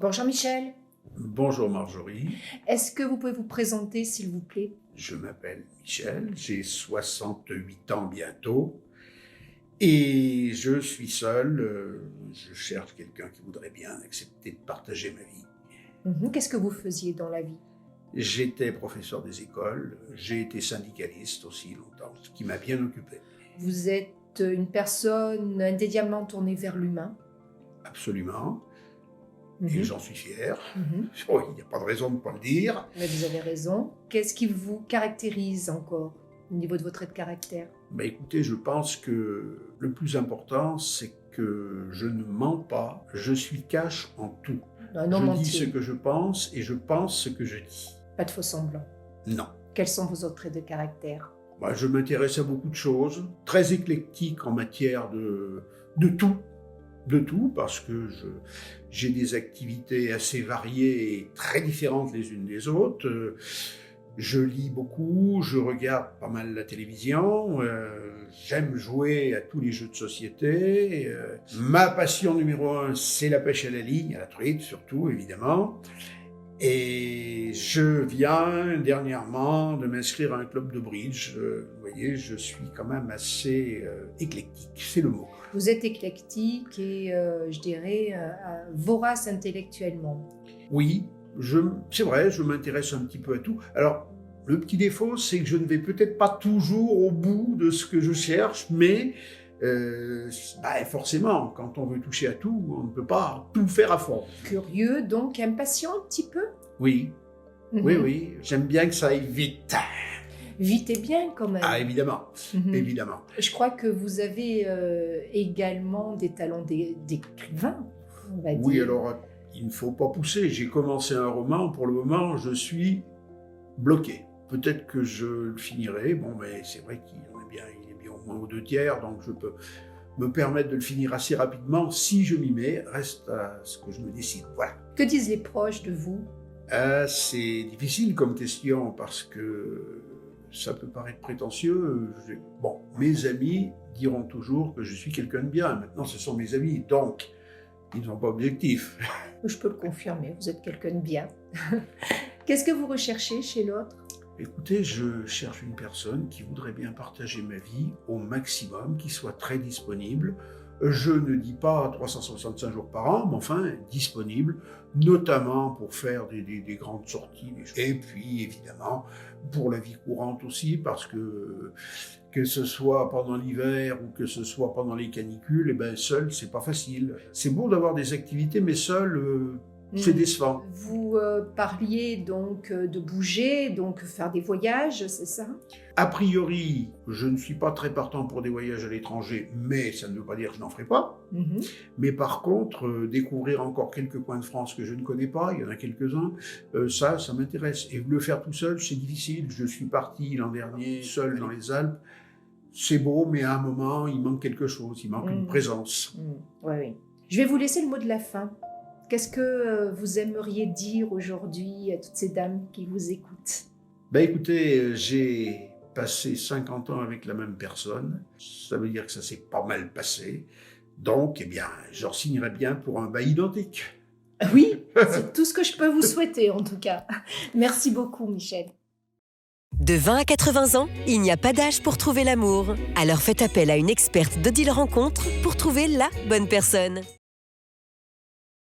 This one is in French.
Bonjour Michel, Bonjour Marjorie, est-ce que vous pouvez vous présenter s'il vous plaît? je m'appelle Michel, j'ai 68 ans bientôt et je suis seul, je cherche quelqu'un qui voudrait bien accepter de partager ma vie. Qu'est-ce que vous faisiez dans la vie? J'étais professeur des écoles, j'ai été syndicaliste aussi longtemps, ce qui m'a bien occupé, Vous êtes une personne indéniablement tournée vers l'humain. absolument, et Mhm. j'en suis fier. Mhm. Oh, il n'y a pas de raison de ne pas le dire. Mais vous avez raison. Qu'est-ce qui vous caractérise encore au niveau de votre trait de caractère? Mais écoutez, je pense que le plus important, c'est que je ne mens pas, je suis cash en tout. Un Je homme dis ce entier, que je pense et je pense ce que je dis. pas de faux semblants. Non. Quels sont vos autres traits de caractère? Moi, je m'intéresse à beaucoup de choses, très éclectique en matière de tout, parce que j'ai des activités assez variées et très différentes les unes des autres. Je lis beaucoup, je regarde pas mal la télévision, j'aime jouer à tous les jeux de société. Ma passion numéro 1, c'est la pêche à la ligne, à la truite surtout, évidemment. Et je viens dernièrement de m'inscrire à un club de bridge. Vous voyez, je suis quand même assez éclectique, c'est le mot. Vous êtes éclectique et je dirais vorace intellectuellement. Oui, c'est vrai, je m'intéresse un petit peu à tout. Alors, le petit défaut, c'est que je ne vais peut-être pas toujours au bout de ce que je cherche, mais forcément, quand on veut toucher à tout, on ne peut pas tout faire à fond. Curieux, donc impatient un petit peu. Oui, oui, j'aime bien que ça aille vite. Vite et bien quand même. Ah, évidemment, Mhm. évidemment. Je crois que vous avez également des talents d'écrivain, on va Oui, dire. alors, il ne faut pas pousser. J'ai commencé un roman, pour le moment, je suis bloqué. Peut-être que je le finirai, bon, mais c'est vrai qu'il est bien au moins aux 2/3, donc je peux me permettre de le finir assez rapidement si je m'y mets. Reste à ce que je me décide. Voilà. Que disent les proches de vous? C'est difficile comme question parce que ça peut paraître prétentieux. Bon, mes amis diront toujours que je suis quelqu'un de bien. Maintenant, ce sont mes amis, donc ils ne sont pas objectifs. Je peux le confirmer, vous êtes quelqu'un de bien. Qu'est-ce que vous recherchez chez l'autre? Écoutez, je cherche une personne qui voudrait bien partager ma vie au maximum, qui soit très disponible. Je ne dis pas 365 jours par an, mais enfin disponible, notamment pour faire des grandes sorties. Et puis évidemment pour la vie courante aussi, parce que ce soit pendant l'hiver ou que ce soit pendant les canicules, eh ben seul c'est pas facile. C'est beau d'avoir des activités, mais seul c'est décevant. Vous parliez donc de bouger, donc faire des voyages, c'est ça? A priori, je ne suis pas très partant pour des voyages à l'étranger, mais ça ne veut pas dire que je n'en ferai pas. Mhm. Mais par contre, découvrir encore quelques coins de France que je ne connais pas, il y en a quelques-uns, ça m'intéresse. Et le faire tout seul, c'est difficile. Je suis parti l'an dernier seul dans les Alpes. C'est beau, mais à un moment, il manque quelque chose, il manque une présence. Oui, oui. Je vais vous laisser le mot de la fin. Qu'est-ce que vous aimeriez dire aujourd'hui à toutes ces dames qui vous écoutent? Ben écoutez, j'ai passé 50 ans avec la même personne. Ça veut dire que ça s'est pas mal passé. Donc, eh bien, je signerais bien pour un bail identique. Oui, c'est tout ce que je peux vous souhaiter en tout cas. Merci beaucoup Michel. De 20 à 80 ans, il n'y a pas d'âge pour trouver l'amour. Alors faites appel à une experte d'Odile Rencontre pour trouver la bonne personne.